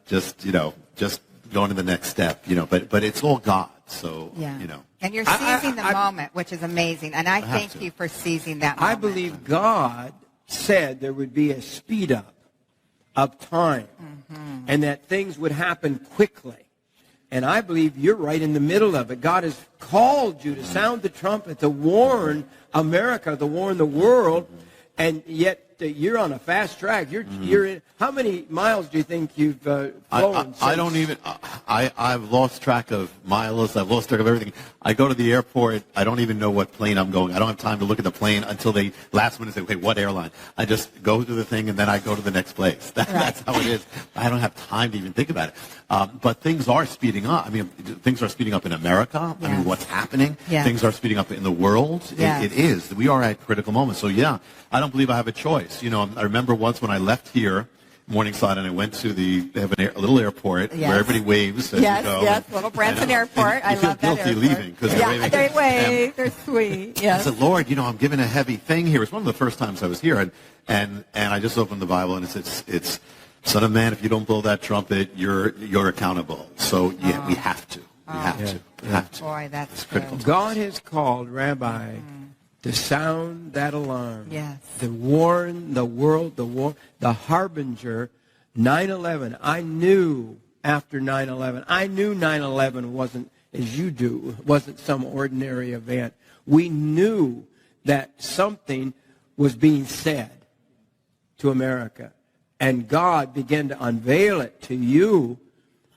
just going to the next step, but it's all God. So, And you're seizing the moment, which is amazing. And I thank you for seizing that moment. I believe God said there would be a speed up of time and that things would happen quickly. And I believe you're right in the middle of it. God has called you to sound the trumpet, to warn America, to warn the world, and yet you're on a fast track. You're in, how many miles do you think you've flown? I've lost track of miles. I've lost track of everything. I go to the airport. I don't even know what plane I'm going. I don't have time to look at the plane until they last minute say, okay, what airline? I just go to the thing, and then I go to the next place. That's how it is. I don't have time to even think about it. But things are speeding up. I mean, things are speeding up in America. Yes. I mean, what's happening? Yes. Things are speeding up in the world. Yes. It is. We are at critical moments. So, I don't believe I have a choice. I remember once when I left here, Morningside, and I went to they have a little airport where everybody waves as you go. Yes, Little Branson Airport. I love that airport. You feel guilty leaving because they're waving. They wave. They're sweet. Yes. I said, Lord, I'm given a heavy thing here. It's one of the first times I was here, and I just opened the Bible, and it's Son of Man, if you don't blow that trumpet, you're accountable. So we have to. We have to. Boy, that's critical. God has called Rabbi to sound that alarm. Yes. To warn the world, the harbinger. 9/11. I knew after 9/11. I knew 9/11 wasn't, as you do, wasn't some ordinary event. We knew that something was being said to America. And God began to unveil it to you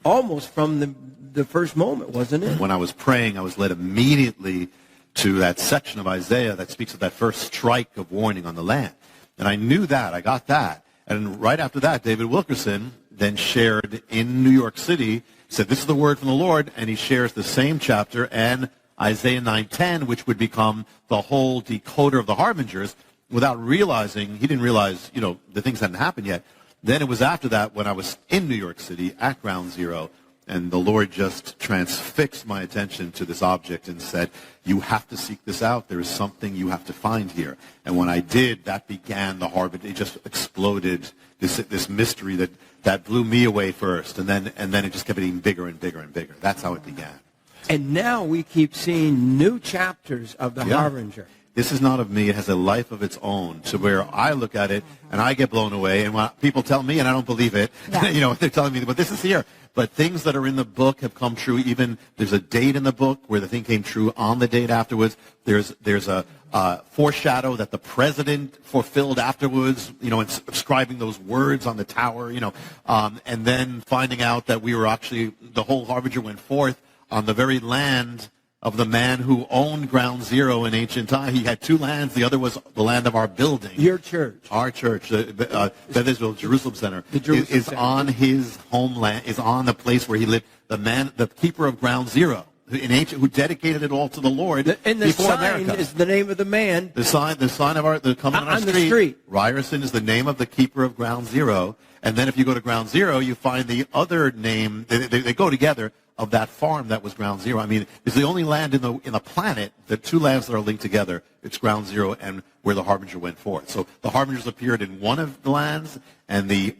almost from the first moment, wasn't it? When I was praying, I was led immediately to that section of Isaiah that speaks of that first strike of warning on the land. And I knew that. I got that. And right after that, David Wilkerson then shared in New York City, said, this is the word from the Lord, and he shares the same chapter and Isaiah 9:10, which would become the whole decoder of the harbingers, without realizing, he didn't realize, the things hadn't happened yet. Then it was after that when I was in New York City at Ground Zero, and the Lord just transfixed my attention to this object and said, you have to seek this out. There is something you have to find here. And when I did, that began the harbinger. It just exploded, this mystery that blew me away first. And then it just kept getting bigger and bigger and bigger. That's how it began. And now we keep seeing new chapters of the harbinger. This is not of me. It has a life of its own, to where I look at it and I get blown away. And when people tell me, and I don't believe it, they're telling me, but this is here. But things that are in the book have come true. Even there's a date in the book where the thing came true on the date afterwards. There's a foreshadow that the president fulfilled afterwards, inscribing those words on the tower, and then finding out that we were actually, the whole harbinger went forth on the very land of the man who owned Ground Zero in ancient time. He had two lands. The other was the land of our building. Your church. Our church, Beth Israel Jerusalem Center, is Center. On his homeland, is on the place where he lived. The keeper of Ground Zero, who dedicated it all to the Lord and the before sign America. is the name of the man. The sign of the coming on our street. The street. Ryerson is the name of the keeper of Ground Zero. And then if you go to Ground Zero, you find the other name. They go together. Of that farm that was Ground Zero. I mean, it's the only land in the planet, the two lands that are linked together. It's Ground Zero and where the harbinger went forth. So the harbingers appeared in one of the lands, and the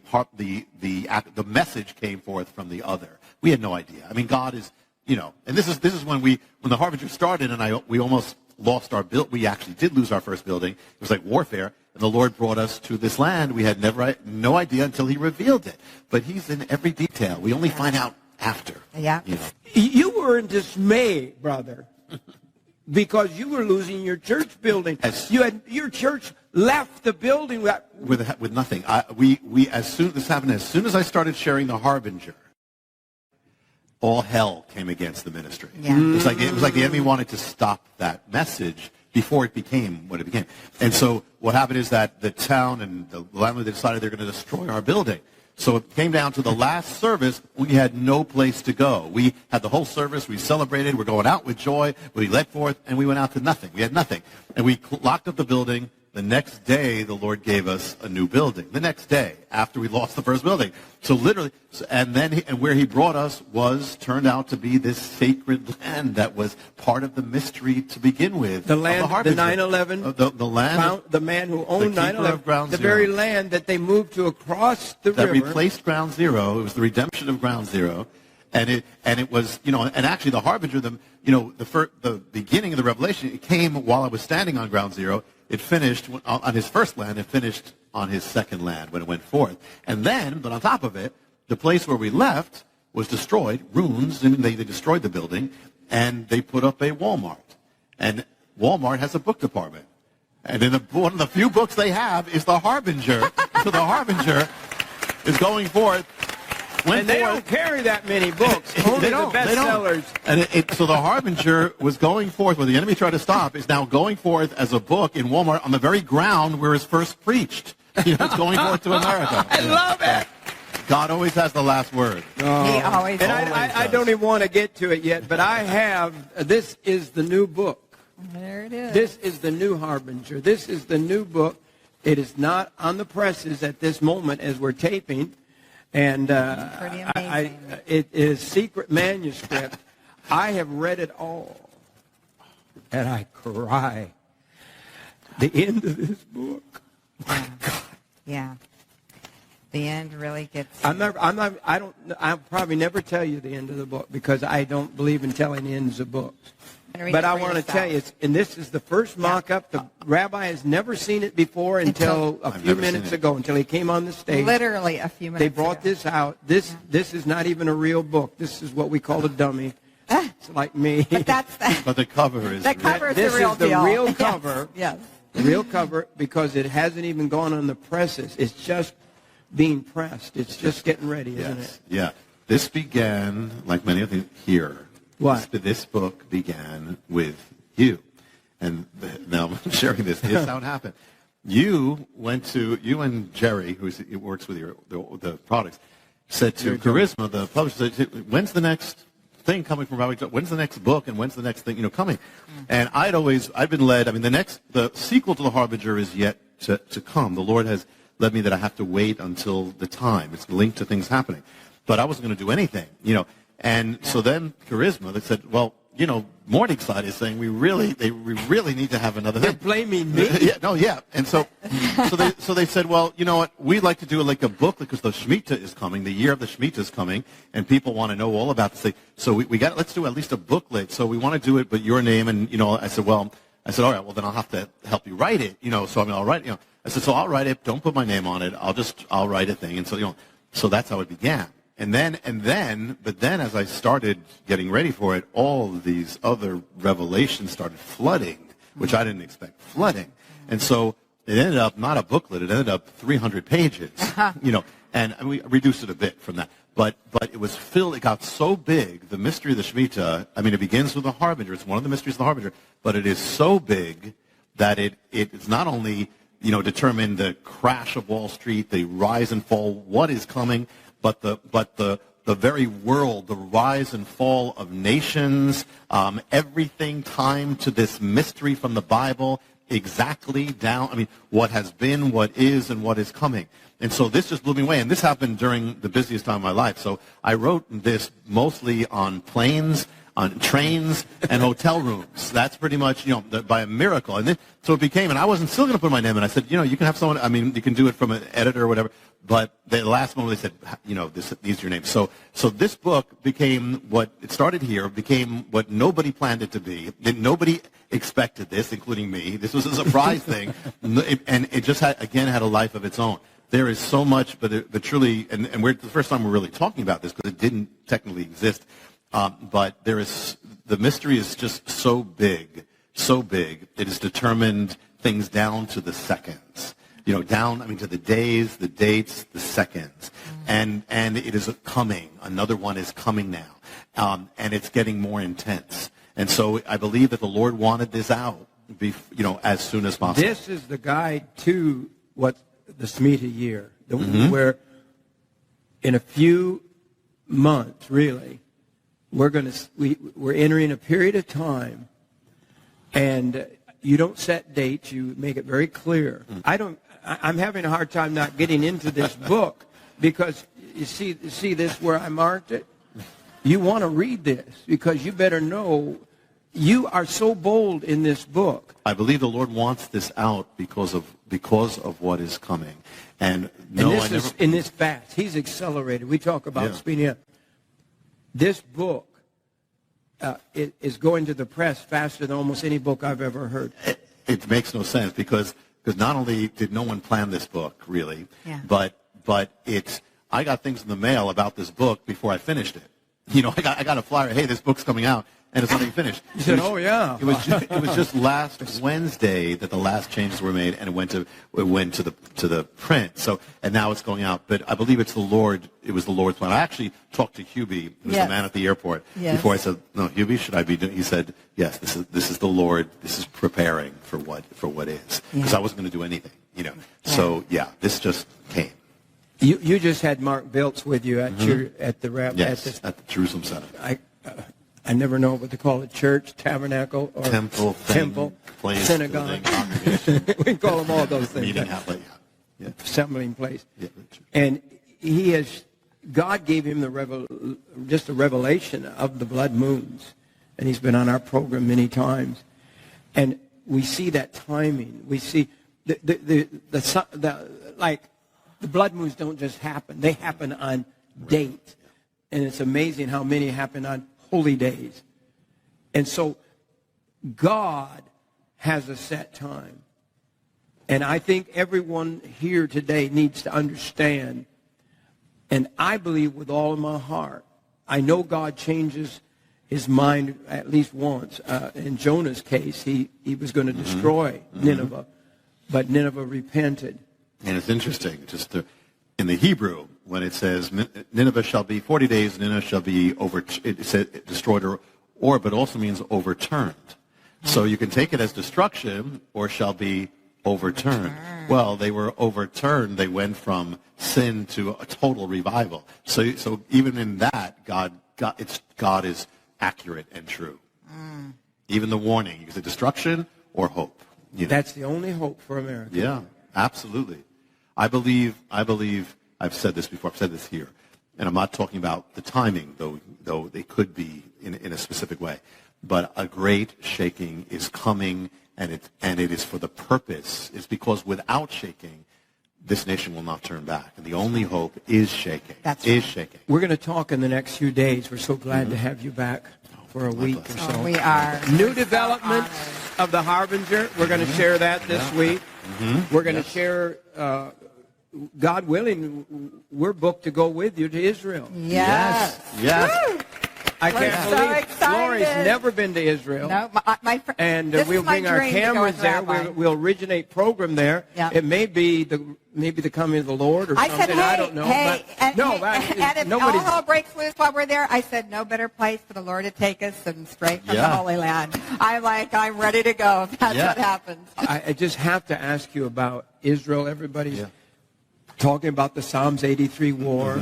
message came forth from the other. We had no idea. I mean, God is, and this is when the harbinger started, and we almost lost our build. We actually did lose our first building. It was like warfare, and the Lord brought us to this land. We had no idea until He revealed it. But He's in every detail. We only find out after. Yeah. You were in dismay, brother, because you were losing your church building. Your church left the building with nothing. As soon as I started sharing the harbinger, all hell came against the ministry. Yeah. It was like the enemy wanted to stop that message before it became what it became. And so what happened is that the town and the landlord decided they're going to destroy our building. So it came down to the last service. We had no place to go. We had the whole service. We celebrated. We're going out with joy. We led forth, and we went out to nothing. We had nothing. And we locked up the building, the next day, the Lord gave us a new building. The next day, after we lost the first building. So literally, and where he brought us turned out to be this sacred land that was part of the mystery to begin with. The land, the 9/11, the land, the man who owned 9/11, the very land that they moved to across the river. That replaced Ground Zero. It was the redemption of Ground Zero. And it was, and actually the harbinger, the beginning of the revelation, it came while I was standing on Ground Zero. It finished on his first land. It finished on his second land when it went forth. And then, but on top of it, the place where we left was destroyed, ruins, and they destroyed the building, and they put up a Walmart. And Walmart has a book department. And one of the few books they have is The Harbinger. So The Harbinger is going forth. And they don't carry that many books. Only the bestsellers. And so The Harbinger was going forth, where the enemy tried to stop, is now going forth as a book in Walmart on the very ground where it's first preached. It's going forth to America. I love it. God always has the last word. Oh. He always And I don't even want to get to it yet, but I have, this is the new book. There it is. This is the new Harbinger. This is the new book. It is not on the presses at this moment as we're taping. And pretty amazing. It is secret manuscript. I have read it all, and I cry. The end of this book. My God. Yeah. The end really gets. I'll probably never tell you the end of the book because I don't believe in telling the ends of books. But I want to tell you, and this is the first mock-up. The rabbi has never seen it before until a few minutes ago, until he came on the stage. Literally a few minutes ago. They brought this out. This is not even a real book. This is what we call a dummy. It's like me. But but the cover is. The cover is the real deal. This is the real cover. Yes. The real cover, because it hasn't even gone on the presses. It's just being pressed. It's just getting ready, isn't it? Yeah. This began, like many of things here. What? This book began with you. And now I'm sharing this. Here's how it happened. You and Jerry, who works with the products, said to Charisma, the publisher, said, when's the next thing coming from Rabbi? When's the next book and when's the next thing coming? And I've been led, the sequel to The Harbinger is yet to come. The Lord has led me that I have to wait until the time. It's linked to things happening. But I wasn't going to do anything, And so then Charisma, they said, well, Morningside is saying we really need to have another thing. They're blaming me? Yeah. And so they said, well, you know what, we'd like to do like a book because the Shemitah is coming, the year of the Shemitah is coming, and people want to know all about this thing. So let's do at least a booklet. So we want to do it, but your name, and, I said, all right, well, then I'll have to help you write it, so I'll write it, I said, so I'll write it, don't put my name on it, I'll write a thing. And so that's how it began. But then as I started getting ready for it, all of these other revelations started flooding, which I didn't expect, flooding. And so it ended up not a booklet, it ended up 300 pages, and we reduced it a bit from that. But it was filled, it got so big, the mystery of the Shemitah, it begins with the Harbinger, it's one of the mysteries of the Harbinger, but it is so big that it's not only, determined the crash of Wall Street, the rise and fall, what is coming, but the very world, the rise and fall of nations, everything timed to this mystery from the Bible, exactly down, what has been, what is, and what is coming. And so this just blew me away. And this happened during the busiest time of my life. So I wrote this mostly on planes, on trains, and hotel rooms. That's pretty much, by a miracle. And then, so it became, and I wasn't still going to put my name in. I said, you can have someone, you can do it from an editor or whatever. But the last moment they said, these are your names. So this book became what, it started here, became what nobody planned it to be. Nobody expected this, including me. This was a surprise thing. And it just had a life of its own. There is so much, but truly, and we're the first time we're really talking about this because it didn't technically exist. But the mystery is just so big. It has determined things down to the seconds. Down, to the days, the dates, the seconds. And it is coming. Another one is coming now. And it's getting more intense. And so I believe that the Lord wanted this out, as soon as possible. This is the guide to what the Shemitah year, where in a few months, really, we're entering a period of time, and you don't set dates. You make it very clear. I'm having a hard time not getting into this book because you see this where I marked it? You want to read this because you better know you are so bold in this book. I believe the Lord wants this out because of what is coming. And in this fast, he's accelerated. We talk about speeding up. This book is going to the press faster than almost any book I've ever heard. It makes no sense because not only did no one plan this book, really, but I got things in the mail about this book before I finished it. You know, I got a flyer, hey, this book's coming out, and it's not even finished. You said, oh, yeah. It was just last Wednesday that the last changes were made, and it went to the print. So, and now it's going out. But I believe it was the Lord's plan. I actually talked to Hubie, who's the man at the airport, before I said, no, Hubie, should I be doing? He said, yes, this is the Lord. This is preparing for what is. Because I wasn't going to do anything, you know. Yeah. So, this just came. You just had Mark Biltz with you at at the Jerusalem Center. I never know what to call it: church, tabernacle, or temple, place, synagogue. We call them all those things. Meeting house, assembling place. Yeah. And God gave him just a revelation of the blood moons, and he's been on our program many times, and we see that timing. We see the blood moons don't just happen. They happen on date. And it's amazing how many happen on holy days. And so God has a set time. And I think everyone here today needs to understand, and I believe with all of my heart, I know God changes his mind at least once. In Jonah's case, he was going to destroy Nineveh, but Nineveh repented. And it's interesting, in the Hebrew, when it says Nineveh shall be 40 days, Nineveh shall be destroyed, but also means overturned. So you can take it as destruction or shall be overturned. Well, they were overturned. They went from sin to a total revival. So even in that, God is accurate and true. Even the warning, is it destruction or hope? You know? That's the only hope for America. Yeah, absolutely. I believe, I've said this before, I've said this here, and I'm not talking about the timing, though they could be in a specific way, but a great shaking is coming, and it is for the purpose. It's because without shaking, this nation will not turn back, and the only hope is shaking. That's right. Shaking. We're going to talk in the next few days. We're so glad to have you back for a week or so. We are. New developments of the Harbinger. We're going to share that this week. We're going to share, God willing, we're booked to go with you to Israel. Yes. Woo! I can't believe Lori's never been to Israel. No, and we'll bring our cameras there. We'll originate program there. Yeah. It may be the coming of the Lord or something. I don't know. And if all hell breaks loose while we're there, I said no better place for the Lord to take us than straight from the Holy Land. I'm ready to go if that's what happens. I just have to ask you about Israel. Everybody's talking about the Psalms 83 war.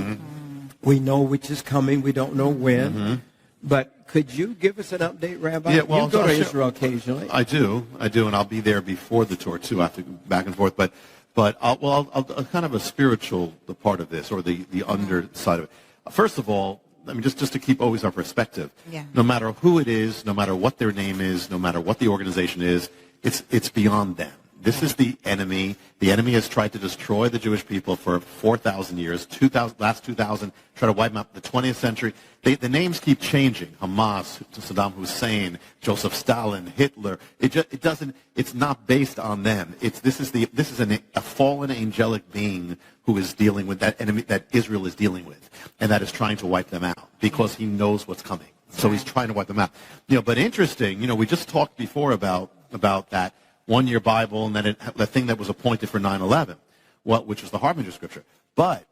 We know which is coming. We don't know when. But could you give us an update, Rabbi? Yeah, well, you go to Israel occasionally. I do, and I'll be there before the tour too. I have to go back and forth, but I'll kind of a spiritual part of this, or the underside of it. First of all, I mean, just to keep always our perspective. Yeah. No matter who it is, no matter what their name is, no matter what the organization is, it's beyond them. This is the enemy. The enemy has tried to destroy the Jewish people for 4,000 years, 2,000, last 2,000, try to wipe them out in the 20th century. The names keep changing. Hamas, Saddam Hussein, Joseph Stalin, Hitler. It's not based on them. This is a fallen angelic being who is dealing with that enemy that Israel is dealing with, and that is trying to wipe them out because he knows what's coming. So he's trying to wipe them out. But interesting, we just talked before about that one-year Bible, and then the thing that was appointed for 9/11, which was the Harbinger scripture. But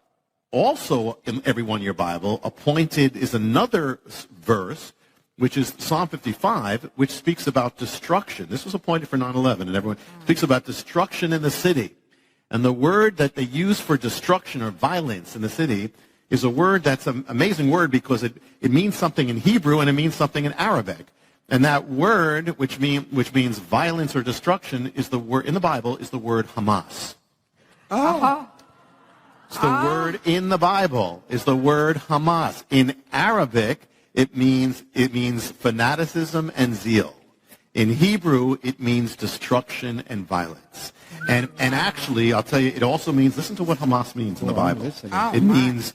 also in every one-year Bible, appointed is another verse, which is Psalm 55, which speaks about destruction. This was appointed for 9/11, and everyone speaks about destruction in the city. And the word that they use for destruction or violence in the city is a word that's an amazing word because it means something in Hebrew and it means something in Arabic. And that word, which means violence or destruction, is the word in the Bible is the word Hamas. Oh. It's the word in the Bible is the word Hamas. In Arabic, it means fanaticism and zeal. In Hebrew, it means destruction and violence. And actually, I'll tell you, it also means, listen to what Hamas means in the Bible. It means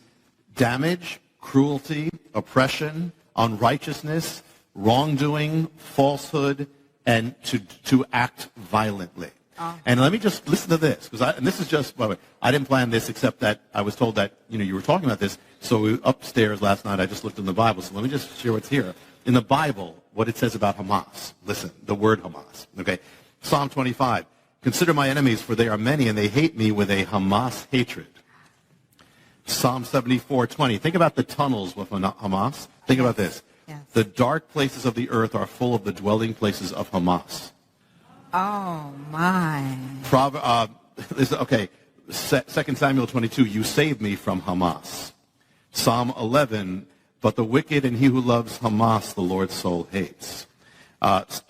damage, cruelty, oppression, unrighteousness, wrongdoing, falsehood, and to act violently. And let me just listen to this, and this is just, by the way, I didn't plan this except that I was told that, you were talking about this. So upstairs last night, I just looked in the Bible. So let me just share what's here. In the Bible, what it says about Hamas. Listen, the word Hamas. Okay. Psalm 25. Consider my enemies, for they are many, and they hate me with a Hamas hatred. Psalm 74:20. Think about the tunnels with Hamas. Think about this. Yes. The dark places of the earth are full of the dwelling places of Hamas. Oh, my. Okay, 2 Samuel 22, you saved me from Hamas. Psalm 11, but the wicked and he who loves Hamas, the Lord's soul hates.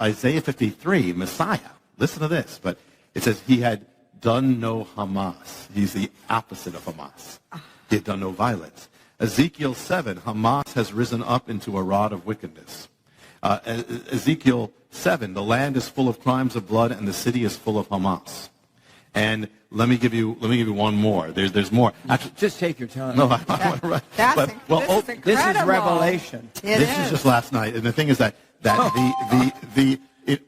Isaiah 53, Messiah. Listen to this, but it says he had done no Hamas. He's the opposite of Hamas. He had done no violence. Ezekiel 7, Hamas has risen up into a rod of wickedness. Ezekiel 7, the land is full of crimes of blood and the city is full of Hamas. And let me give you one more. There's more. Actually, just take your time. No, I want to write. This is incredible. This is Revelation. This is just last night. And the thing is that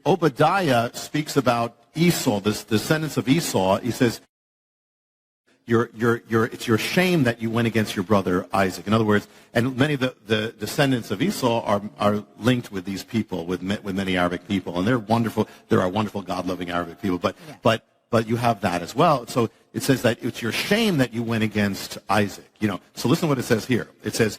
Obadiah speaks about Esau, the descendants of Esau. He says, it's your shame that you went against your brother Isaac. In other words, and many of the descendants of Esau are linked with these people, with many Arabic people, and they're wonderful. There are wonderful, God-loving Arabic people, but you have that as well. So it says that it's your shame that you went against Isaac. So listen to what it says here. It says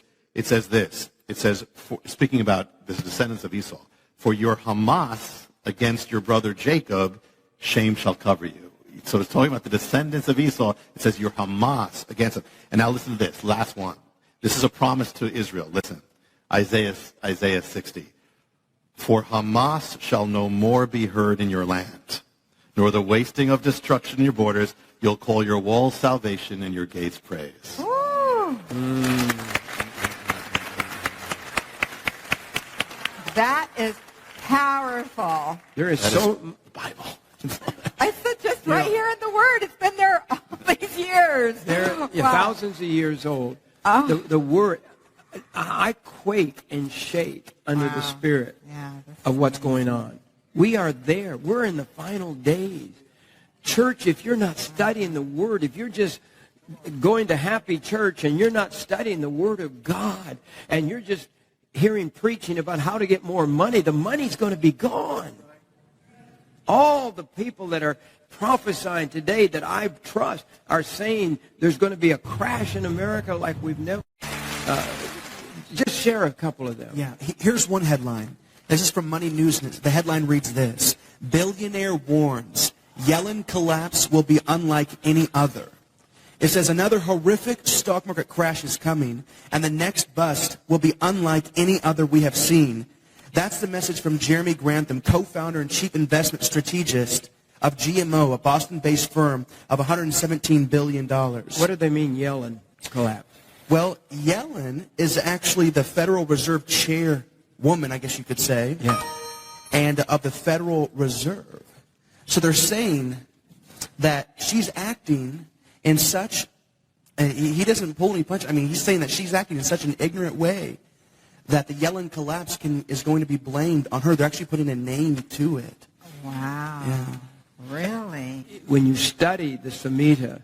this. It says, speaking about the descendants of Esau, for your Hamas against your brother Jacob, shame shall cover you. So it's talking about the descendants of Esau. It says your Hamas against them. And now listen to this, last one. This is a promise to Israel. Listen, Isaiah 60. For Hamas shall no more be heard in your land, nor the wasting of destruction in your borders. You'll call your walls salvation and your gates praise. That is powerful. There is the Bible. I said just right here in the Word. It's been there all these years. They're thousands of years old. The Word, I quake and shake under the Spirit of what's going on. We are there. We're in the final days. Church, if you're not studying the Word, if you're just going to happy church and you're not studying the Word of God, and you're just hearing preaching about how to get more money, the money's going to be gone. All the people that are prophesying today that I trust are saying there's going to be a crash in America like we've never. Just share a couple of them. Yeah, here's one headline. This is from Money News. The headline reads this: Billionaire warns Yellen collapse will be unlike any other. It says another horrific stock market crash is coming, and the next bust will be unlike any other we have seen. That's the message from Jeremy Grantham, co-founder and chief investment strategist of GMO, a Boston-based firm of $117 billion. What do they mean, Yellen collapse? Well, Yellen is actually the Federal Reserve chairwoman, I guess you could say, and of the Federal Reserve. So they're saying that she's acting in such, he doesn't pull any punches. I mean, he's saying that she's acting in such an ignorant way that the Yellen collapse is going to be blamed on her. They're actually putting a name to it. Wow. Yeah. Really? When you study the Samhita,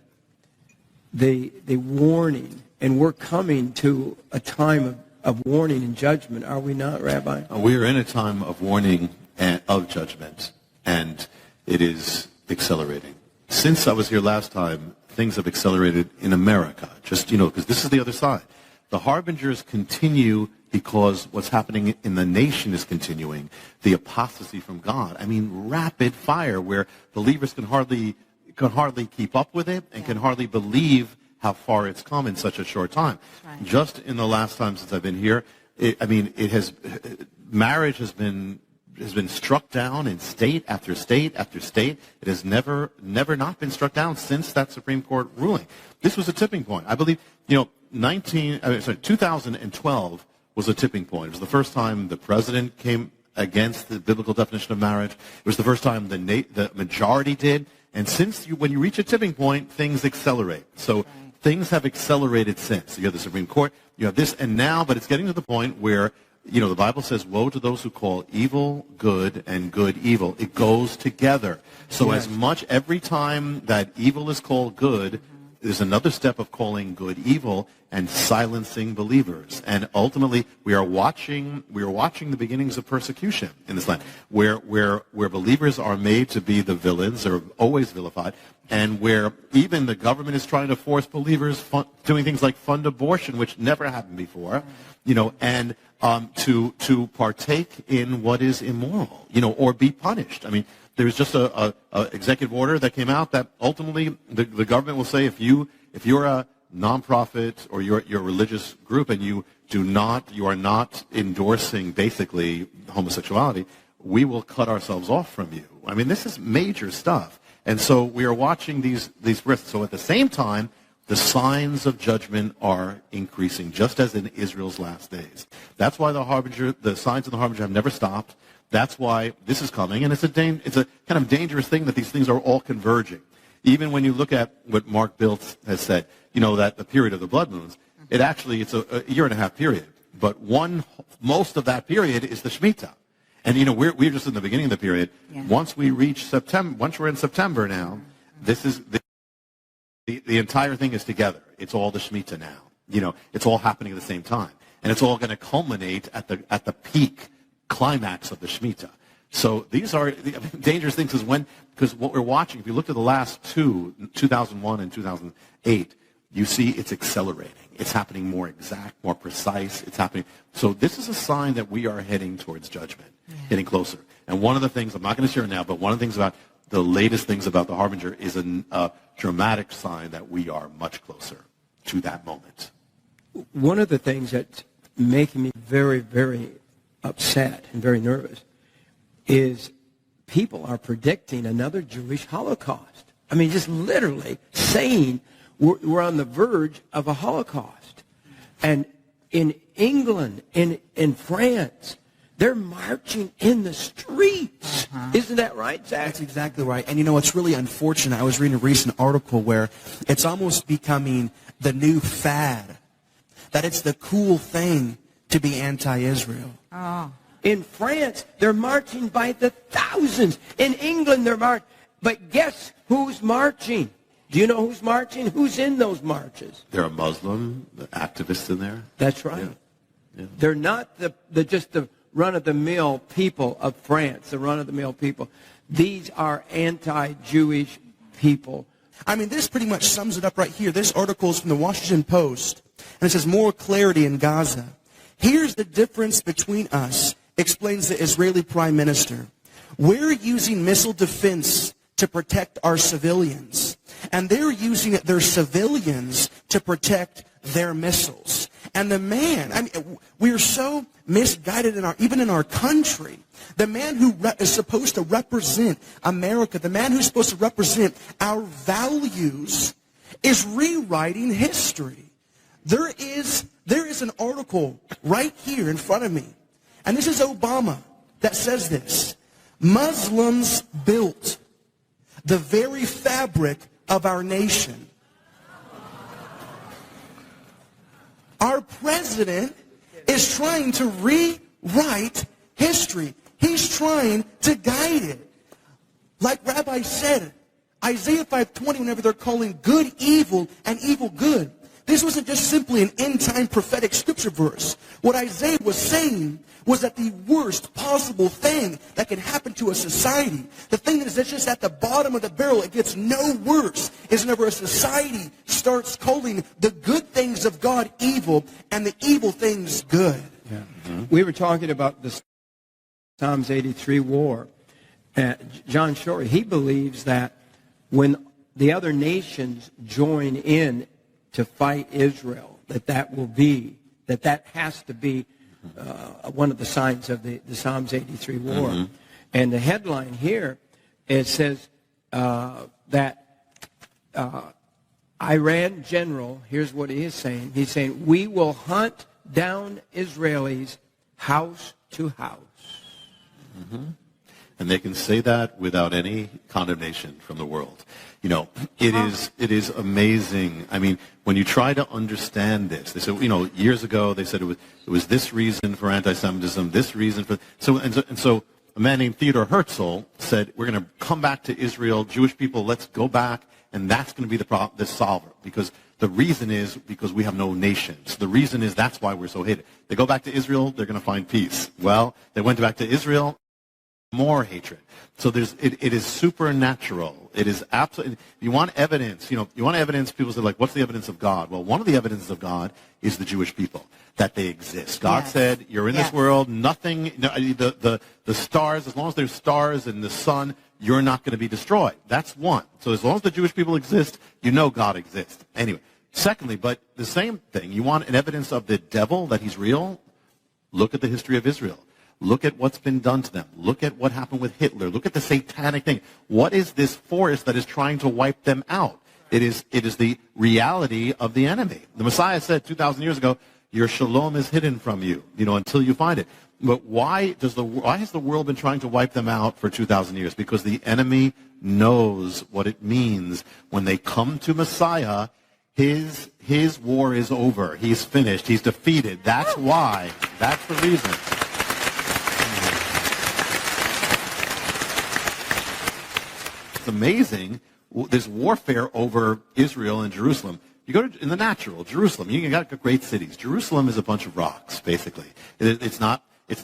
the warning, and we're coming to a time of warning and judgment, are we not, Rabbi? We are in a time of warning and of judgment, and it is accelerating. Since I was here last time, things have accelerated in America, just, because this is the other side. The harbingers continue because what's happening in the nation is continuing. The apostasy from God. I mean, rapid fire where believers can hardly keep up with it and can hardly believe how far it's come in such a short time. Right. Just in the last time since I've been here, marriage has been been struck down in state after state after state. It has never not been struck down since that Supreme Court ruling. This was a tipping point. I believe, 2012 was a tipping point. It was the first time the president came against the biblical definition of marriage. It was the first time the majority did. And when you reach a tipping point, things accelerate. So things have accelerated since. You have the Supreme Court, you have this, and now, but it's getting to the point where, the Bible says, woe to those who call evil good and good evil. It goes together. So every time that evil is called good, there's another step of calling good evil and silencing believers. And ultimately, we are watching the beginnings of persecution in this land, where believers are made to be the villains, or always vilified, and where even the government is trying to force believers doing things like fund abortion, which never happened before, and to partake in what is immoral, or be punished. I mean, there was just a executive order that came out that ultimately the government will say, if you're a nonprofit or you're a religious group and you are not endorsing basically homosexuality, we will cut ourselves off from you. I mean, this is major stuff. And so we are watching these risks. So at the same time, the signs of judgment are increasing, just as in Israel's last days. That's why the signs of the harbinger have never stopped. That's why this is coming, and it's a kind of dangerous thing that these things are all converging. Even when you look at what Mark Biltz has said, that the period of the blood moons, it's a year and a half period. But most of that period is the Shemitah. And, we're just in the beginning of the period. Yeah. Once we reach September, once we're in September now, this is the entire thing is together. It's all the Shemitah now. It's all happening at the same time. And it's all going to culminate at the peak climax of the Shemitah. So these are dangerous things because what we're watching, if you look at the last 2001 and 2008, you see it's accelerating. It's happening more exact, more precise. It's happening. So this is a sign that we are heading towards judgment, getting closer. And one of the things, I'm not going to share now, but one of the things about the latest things about the harbinger is a dramatic sign that we are much closer to that moment. One of the things that's making me very, very upset and very nervous is people are predicting another Jewish Holocaust. I mean, just literally saying we're on the verge of a Holocaust. And in England, in France, they're marching in the streets. Isn't that right, Zach? That's exactly right. And it's really unfortunate. I was reading a recent article where it's almost becoming the new fad, that it's the cool thing to be anti-Israel. Oh. In France, they're marching by the thousands. In England, they're marching. But guess who's marching? Do you know who's marching? Who's in those marches? There are Muslim activists in there. That's right. Yeah. They're not just the run-of-the-mill people of France, the run-of-the-mill people. These are anti-Jewish people. I mean, this pretty much sums it up right here. This article is from the Washington Post, and it says, more clarity in Gaza. Here's the difference between us, explains the Israeli prime minister. We're using missile defense to protect our civilians, and they're using their civilians to protect their missiles. And the man, we are so misguided even in our country. The man who is supposed to represent America, the man who's supposed to represent our values, is rewriting history. There is an article right here in front of me, and this is Obama, that says this. Muslims built the very fabric of our nation. Our president is trying to rewrite history. He's trying to guide it. Like Rabbi said, Isaiah 5:20, whenever they're calling good evil and evil good, this wasn't just simply an end-time prophetic scripture verse. What Isaiah was saying was that the worst possible thing that can happen to a society, the thing that is just at the bottom of the barrel, it gets no worse, is whenever a society starts calling the good things of God evil and the evil things good. Yeah. Mm-hmm. We were talking about the Psalms 83 war. John Shorey, he believes that when the other nations join in to fight Israel, that has to be one of the signs of the Psalms 83 war. And the headline here, it says that Iran general, here's what he is saying. He's saying, we will hunt down Israelis house to house. And they can say that without any condemnation from the world. You know, it is amazing. I mean, when you try to understand this, they said, you know, years ago they said it was this reason for anti-Semitism, this reason for so a man named Theodor Herzl said, we're going to come back to Israel, Jewish people, let's go back, and that's going to be the solver, because the reason is because we have no nations. The reason is that's why we're so hated. They go back to Israel, they're going to find peace. Well, they went back to Israel, more hatred. So it is supernatural. It is absolutely. You want evidence. You want evidence. People say, like, what's the evidence of God? Well, one of the evidences of God is the Jewish people, that they exist. God said, you're in this world. Nothing. The stars, as long as there's stars and the sun, you're not going to be destroyed. That's one. So as long as the Jewish people exist, you know God exists. Anyway, secondly, but the same thing. You want an evidence of the devil, that he's real? Look at the history of Israel. Look at what's been done to them. Look at what happened with Hitler. Look at the satanic thing. What is this force that is trying to wipe them out? It is the reality of the enemy. The Messiah said 2,000 years ago, your shalom is hidden from you, until you find it. But why has the world been trying to wipe them out for 2,000 years? Because the enemy knows what it means when they come to Messiah. His war is over. He's finished. He's defeated. That's why. That's the reason. It's amazing, this warfare over Israel and Jerusalem. You go in the natural, Jerusalem, you got great cities. Jerusalem is a bunch of rocks, basically. It's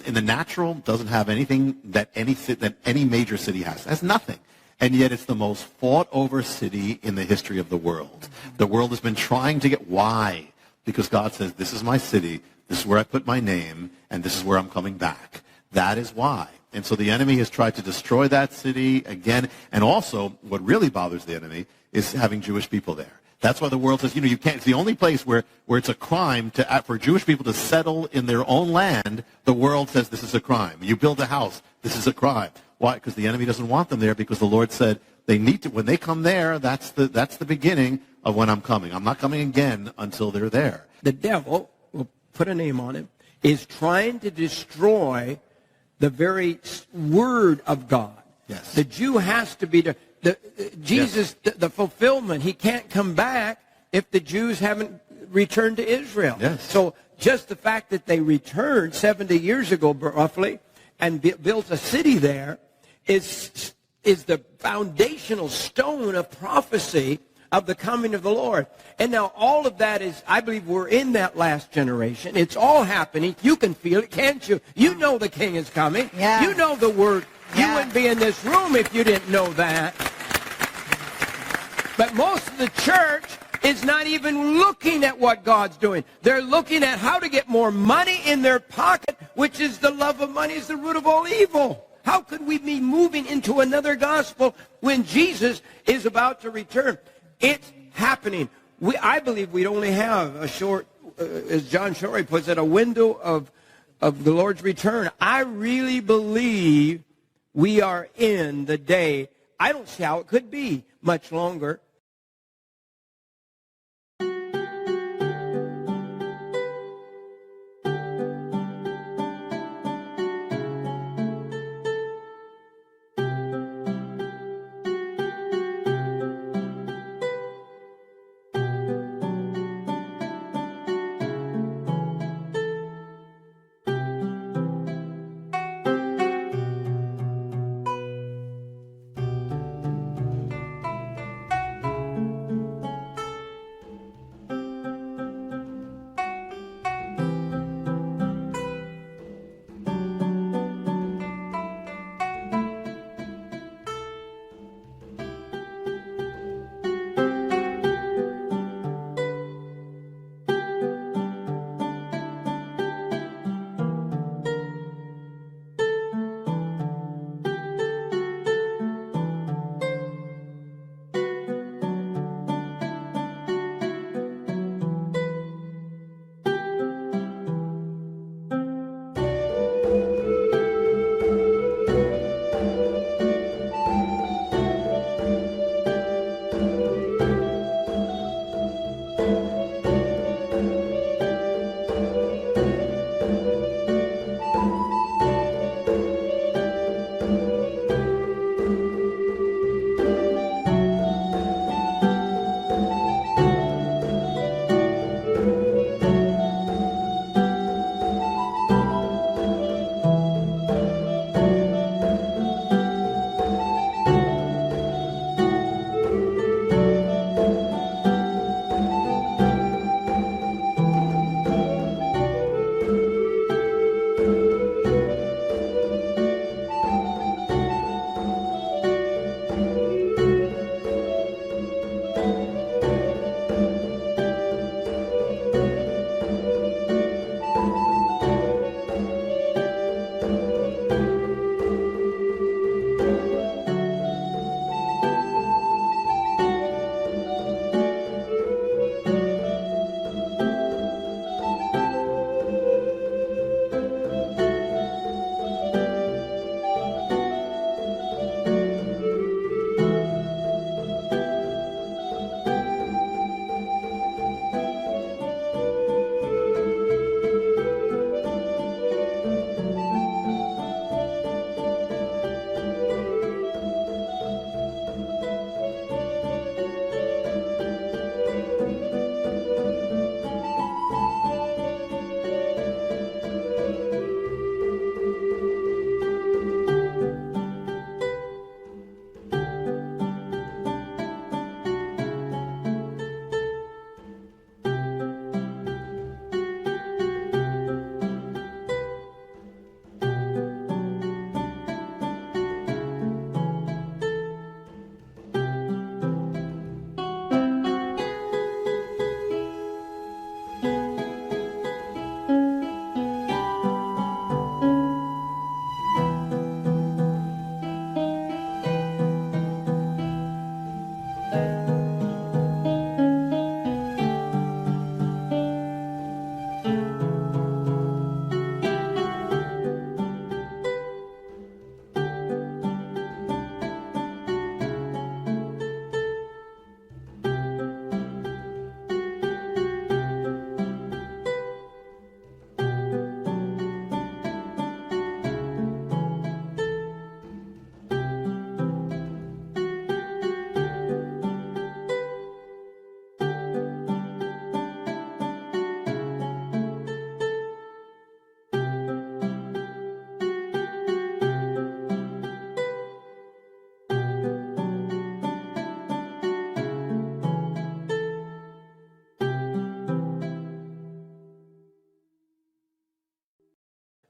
in the natural, doesn't have anything that any major city has. It has nothing. And yet it's the most fought over city in the history of the world. The world has been trying to get, why? Because God says, this is my city, this is where I put my name, and this is where I'm coming back. That is why. And so the enemy has tried to destroy that city again. And also, what really bothers the enemy is having Jewish people there. That's why the world says, you can't. It's the only place where it's a crime for Jewish people to settle in their own land. The world says this is a crime. You build a house, this is a crime. Why? Because the enemy doesn't want them there. Because the Lord said they need to. When they come there, that's the beginning of when I'm coming. I'm not coming again until they're there. The devil, we'll put a name on him, is trying to destroy the very word of God. Yes. The Jew has to be Jesus, the fulfillment. He can't come back if the Jews haven't returned to Israel. Yes. So just the fact that they returned 70 years ago, roughly, and built a city there is the foundational stone of prophecy of the coming of the Lord. And now all of that is, I believe we're in that last generation. It's all happening. You can feel it, can't you? You know the King is coming. Yeah. You know the word. You wouldn't be in this room if you didn't know that. But most of the church is not even looking at what God's doing. They're looking at how to get more money in their pocket, which is the love of money is the root of all evil. How could we be moving into another gospel when Jesus is about to return? It's happening. I believe we'd only have a short, as John Shorey puts it, a window of the Lord's return. I really believe we are in the day. I don't see how it could be much longer.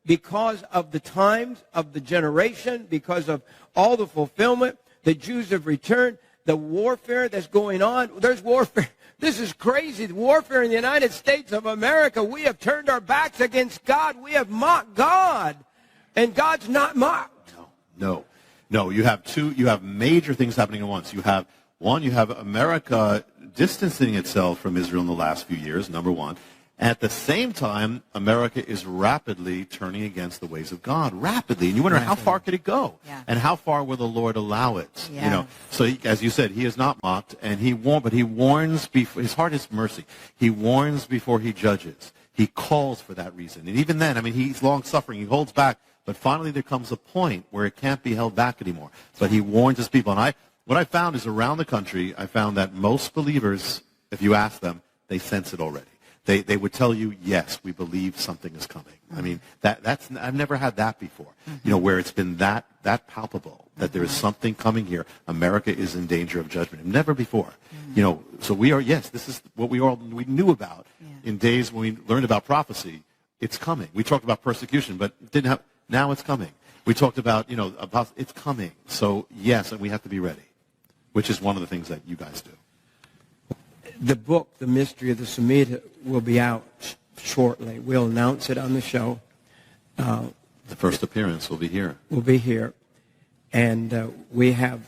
because of the times, of the generation, because of all the fulfillment. The Jews have returned. The warfare that's going on, there's warfare. This is crazy. The warfare in the United States of America. We have turned our backs against God. We have mocked God. And God's not mocked. No. You have major things happening at once. You have America distancing itself from Israel in the last few years, number one. At the same time, America is rapidly turning against the ways of God, rapidly. And you wonder, how far could it go? Yeah. And how far will the Lord allow it? Yeah. So as you said, he is not mocked, and he won't, but he warns before, his heart is mercy. He warns before he judges. He calls for that reason. And even then, he's long-suffering. He holds back. But finally there comes a point where it can't be held back anymore. But he warns his people. And what I found is around the country, I found that most believers, if you ask them, they sense it already. They would tell you, yes, we believe something is coming. I've never had that before, where it's been that palpable, that there is something coming here. America is in danger of judgment. Never before. So we are, yes, this is what we knew about in days when we learned about prophecy. It's coming. We talked about persecution, but now it's coming. We talked about, about it's coming. So yes, and we have to be ready, which is one of the things that you guys do. The book, The Mystery of the Shemitah, will be out shortly. We'll announce it on the show. The first appearance will be here. We'll be here. And we have,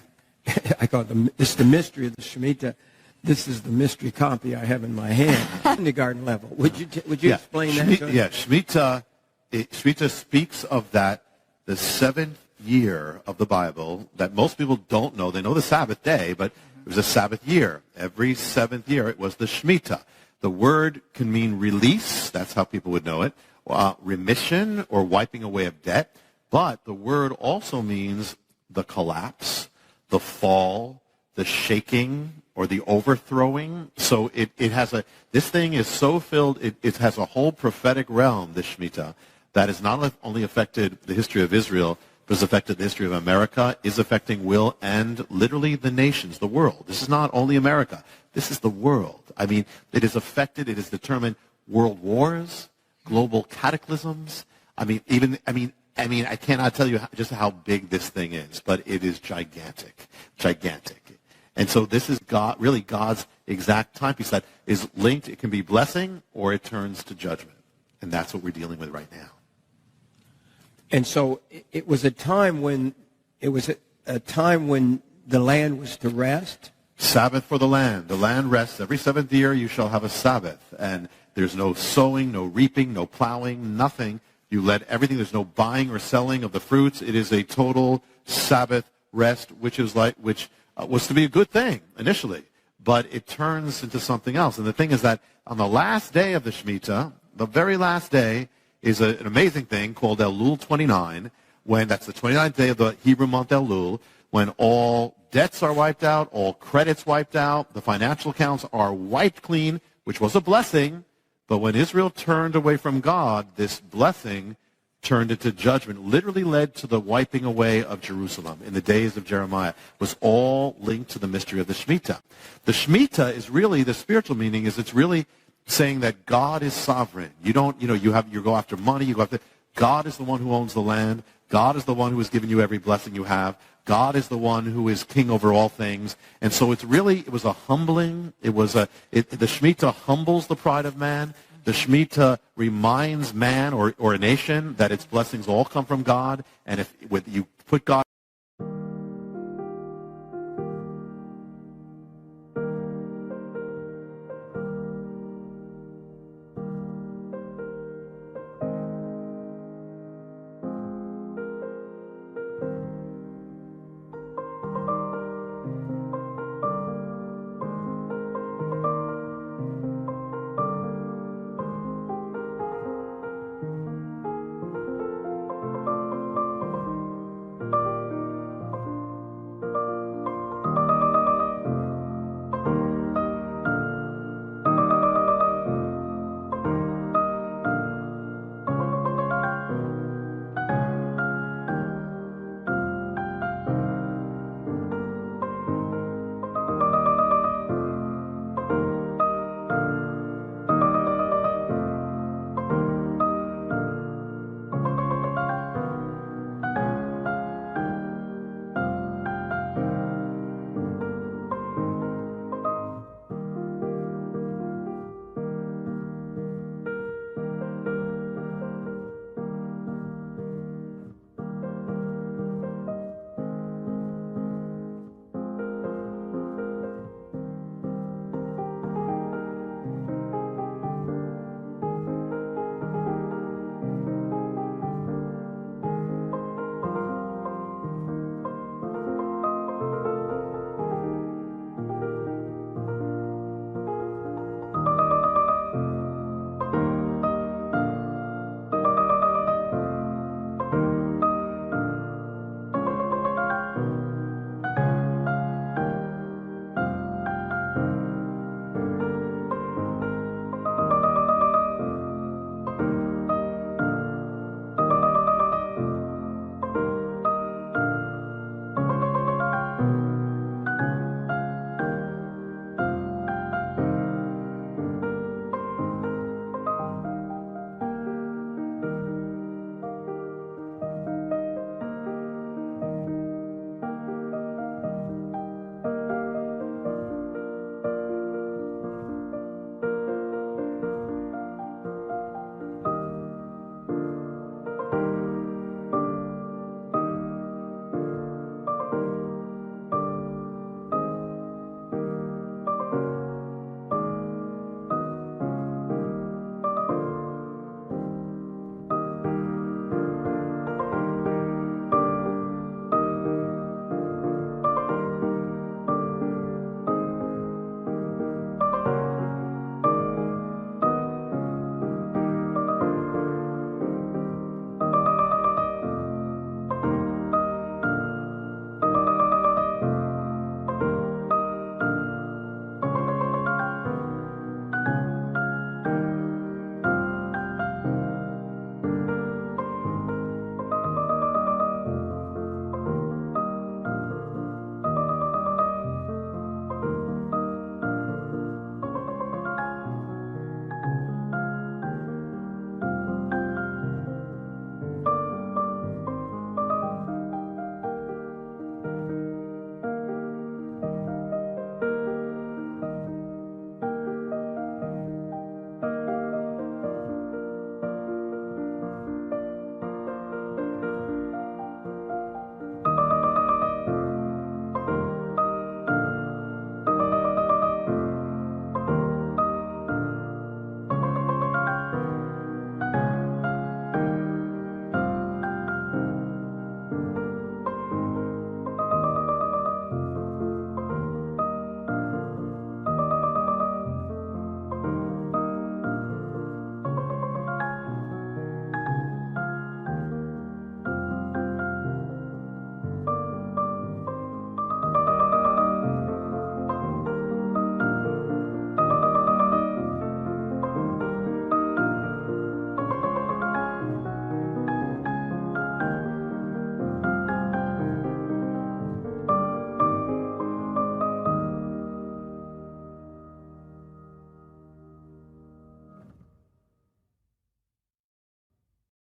I call it it's The Mystery of the Shemitah. This is the mystery copy I have in my hand, kindergarten level. Would you explain that? Yeah, Shemitah speaks of that, the seventh year of the Bible that most people don't know. They know the Sabbath day, but it was a Sabbath year. Every seventh year, it was the Shemitah. The word can mean release. That's how people would know it. Remission or wiping away of debt. But the word also means the collapse, the fall, the shaking, or the overthrowing. So this thing is so filled, it has a whole prophetic realm, this Shemitah, that has not only affected the history of Israel, but has affected the history of America, is affecting and literally the nations, the world. This is not only America. This is the world. It has affected, it has determined world wars, global cataclysms. I cannot tell you just how big this thing is, but it is gigantic. And so this is God's exact timepiece that is linked. It can be blessing or it turns to judgment. And that's what we're dealing with right now. And so it was a time when the land was to rest. Sabbath for the land. The land rests. Every seventh year you shall have a Sabbath. And there's no sowing, no reaping, no plowing, nothing. You let everything. There's no buying or selling of the fruits. It is a total Sabbath rest, which was to be a good thing initially. But it turns into something else. And the thing is that on the last day of the Shemitah, the very last day, is an amazing thing called Elul 29, that's the 29th day of the Hebrew month Elul, when all debts are wiped out, all credits wiped out, the financial accounts are wiped clean, which was a blessing. But when Israel turned away from God, this blessing turned into judgment, literally led to the wiping away of Jerusalem in the days of Jeremiah. It was all linked to the mystery of the Shemitah. The Shemitah is really, the spiritual meaning is it's really saying that God is sovereign. You go after money, God is the one who owns the land. God is the one who has given you every blessing you have. God is the one who is king over all things. And so it was a humbling, the Shemitah humbles the pride of man. The Shemitah reminds man or a nation that its blessings all come from God. And if you put God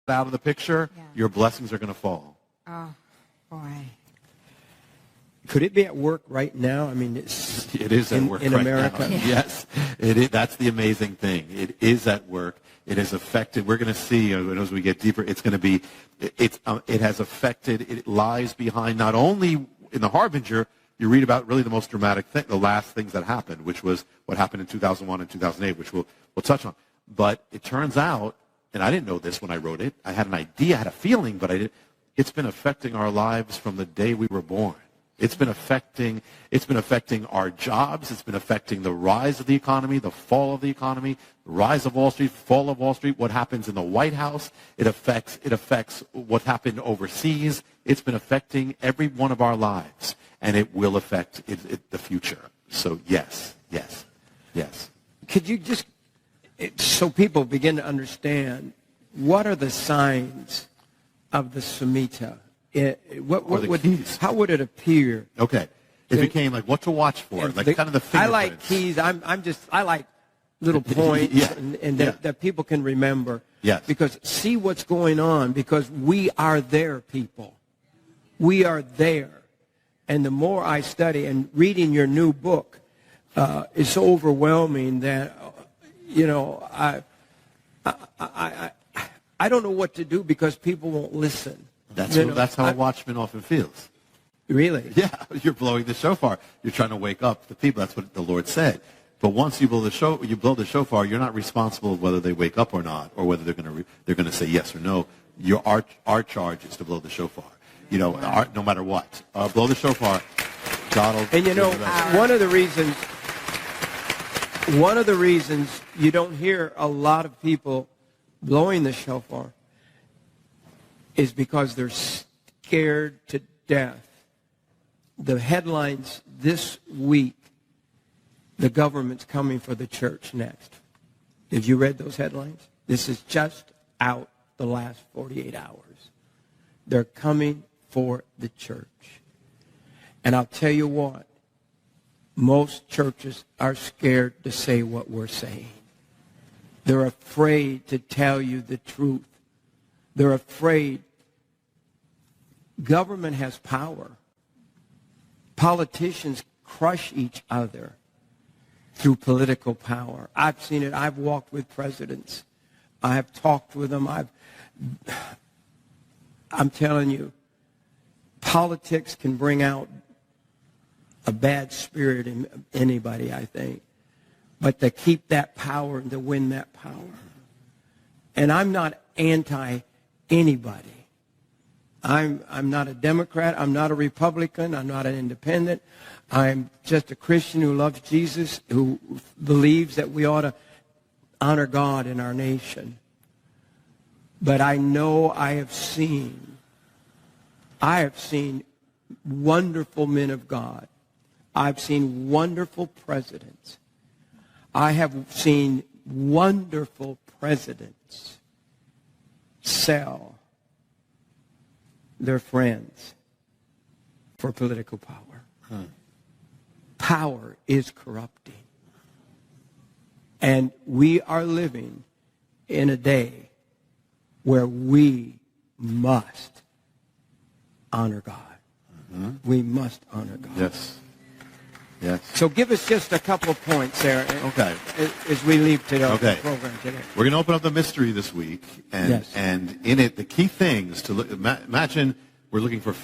out of the picture, your blessings are going to fall. Oh, boy. Could it be at work right now? I mean, it is at work in right America. Now. Yes, it is. That's the amazing thing. It is at work. It has affected. We're going to see as we get deeper. It's going to be. It has affected. It lies behind not only in the Harbinger. You read about really the most dramatic thing, the last things that happened, which was what happened in 2001 and 2008, which we'll touch on. But it turns out, and I didn't know this when I wrote it. I had an idea, I had a feeling, but I didn't. It's been affecting our lives from the day we were born. It's been affecting our jobs. It's been affecting the rise of the economy, the fall of the economy, the rise of Wall Street, fall of Wall Street, what happens in the White House. It affects what happened overseas. It's been affecting every one of our lives, and it will affect the future. So yes. Could you just, so people begin to understand, what are the signs of the Shemitah? How would it appear? Okay. It became like what to watch for, like kind of the fingerprints. I like keys. I like little points that people can remember. Yes. Because see what's going on, because we are there, people. We are there. And the more I study, and reading your new book is so overwhelming that, I don't know what to do because people won't listen. That's how a watchman often feels. Really? Yeah, you're blowing the shofar. You're trying to wake up the people. That's what the Lord said. But once you blow the shofar, you're not responsible whether they wake up or not, or whether they're going to say yes or no. Our charge is to blow the shofar. No matter what, blow the shofar. God will. And one of the reasons you don't hear a lot of people blowing the shofar is because they're scared to death. The headlines this week, the government's coming for the church next. Have you read those headlines? This is just out the last 48 hours. They're coming for the church. And I'll tell you what, most churches are scared to say what we're saying. They're afraid to tell you the truth. They're afraid. Government has power. Politicians crush each other through political power. I've seen it. I've walked with presidents. I have talked with them. I'm telling you, politics can bring out a bad spirit in anybody, I think. But to keep that power and to win that power. And I'm not anti anybody. I'm not a Democrat. I'm not a Republican. I'm not an independent. I'm just a Christian who loves Jesus, who believes that we ought to honor God in our nation. But I know I have seen wonderful men of God. I've seen wonderful presidents. I have seen wonderful presidents sell their friends for political power. Power is corrupting. And we are living in a day where we must honor God. We must honor God. Yes. So give us just a couple of points there. Okay. As we leave today, the program today. We're going to open up the mystery this week, and in it, the key things to look. Imagine we're looking for.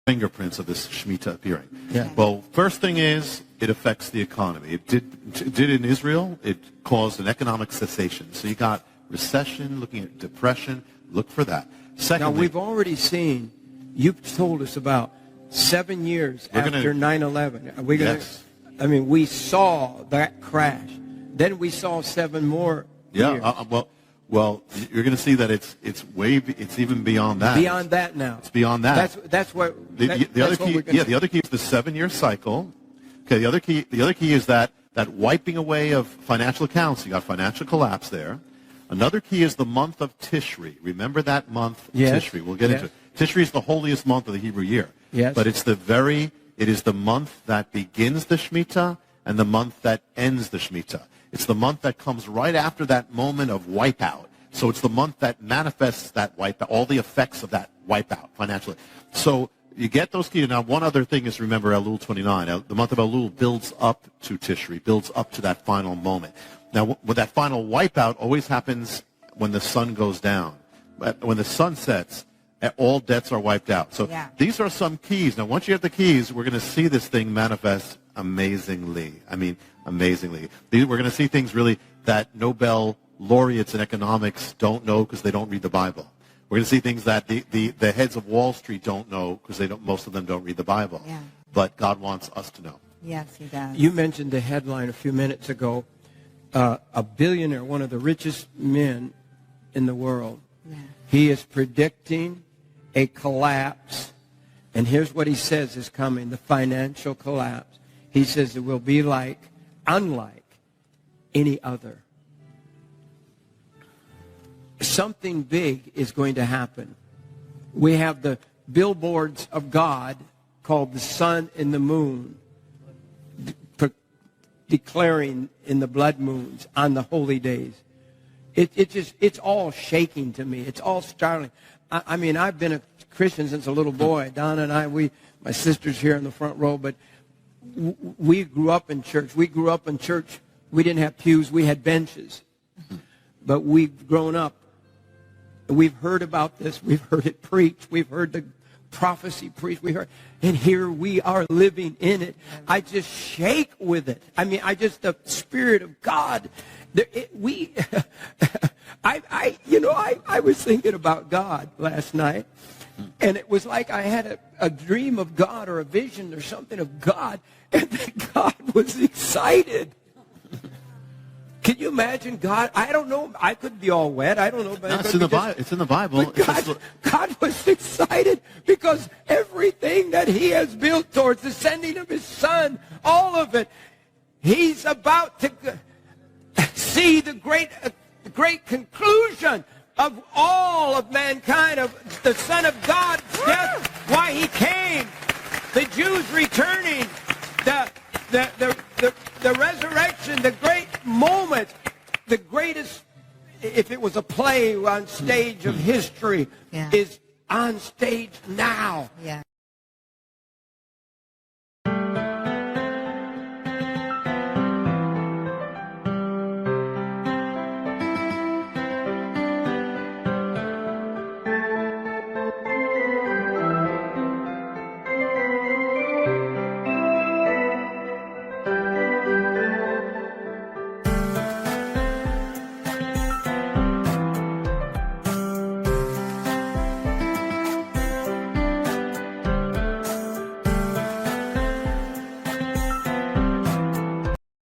fingerprints of this Shemitah appearing. Yeah. Well, first thing is, it affects the economy. It did in Israel. It caused an economic cessation. So you got recession, looking at depression. Look for that. Secondly, now, we've already seen, you've told us about 7 years after 9/11. Are we gonna, yes. I mean, we saw that crash. Then we saw 7 more years. Well, you're going to see that it's even beyond that. Beyond that now. It's beyond that. That's what the other key. The other key is the 7-year cycle. Okay. The other key is that wiping away of financial accounts. You got financial collapse there. Another key is the month of Tishri. Remember that month, yes. Tishri. We'll get into it. Tishri is the holiest month of the Hebrew year. Yes. But it is the month that begins the Shemitah and the month that ends the Shemitah. It's the month that comes right after that moment of wipeout. So it's the month that manifests that wipeout, all the effects of that wipeout financially. So you get those keys. Now, one other thing is, remember Elul 29. The month of Elul builds up to Tishri, builds up to that final moment. Now, with that final wipeout always happens when the sun goes down. When the sun sets, all debts are wiped out. So these are some keys. Now, once you have the keys, we're going to see this thing manifest amazingly. I mean, amazingly. We're going to see things really that Nobel laureates in economics don't know because they don't read the Bible. We're going to see things that the heads of Wall Street don't know because most of them don't read the Bible. Yeah. But God wants us to know. Yes, he does. You mentioned the headline a few minutes ago. A billionaire, one of the richest men in the world. Yeah. He is predicting a collapse. And here's what he says is coming, the financial collapse. He says it will be unlike any other. Something big is going to happen. We have the billboards of God called the sun and the moon, declaring in the blood moons on the holy days. It's all shaking to me. It's all startling. I mean, I've been a Christian since a little boy. Donna and I, my sister's here in the front row, but we grew up in church. We didn't have pews. We had benches. But we've grown up. We've heard about this. We've heard it preached. We've heard the prophecy preached. And here we are living in it. I just shake with it. I mean, the Spirit of God. I was thinking about God last night, and it was like I had a dream of God or a vision or something of God, and that God was excited. Can you imagine God? I don't know. I could be all wet. I don't know. But it's in the Bible. It's in the Bible. God was excited because everything that he has built towards the sending of his son, all of it, he's about to see the great conclusion of all of mankind, of the Son of God's death, why he came, the Jews returning, the resurrection, the great moment, the greatest, if it was a play on stage of history, is on stage now. Yeah.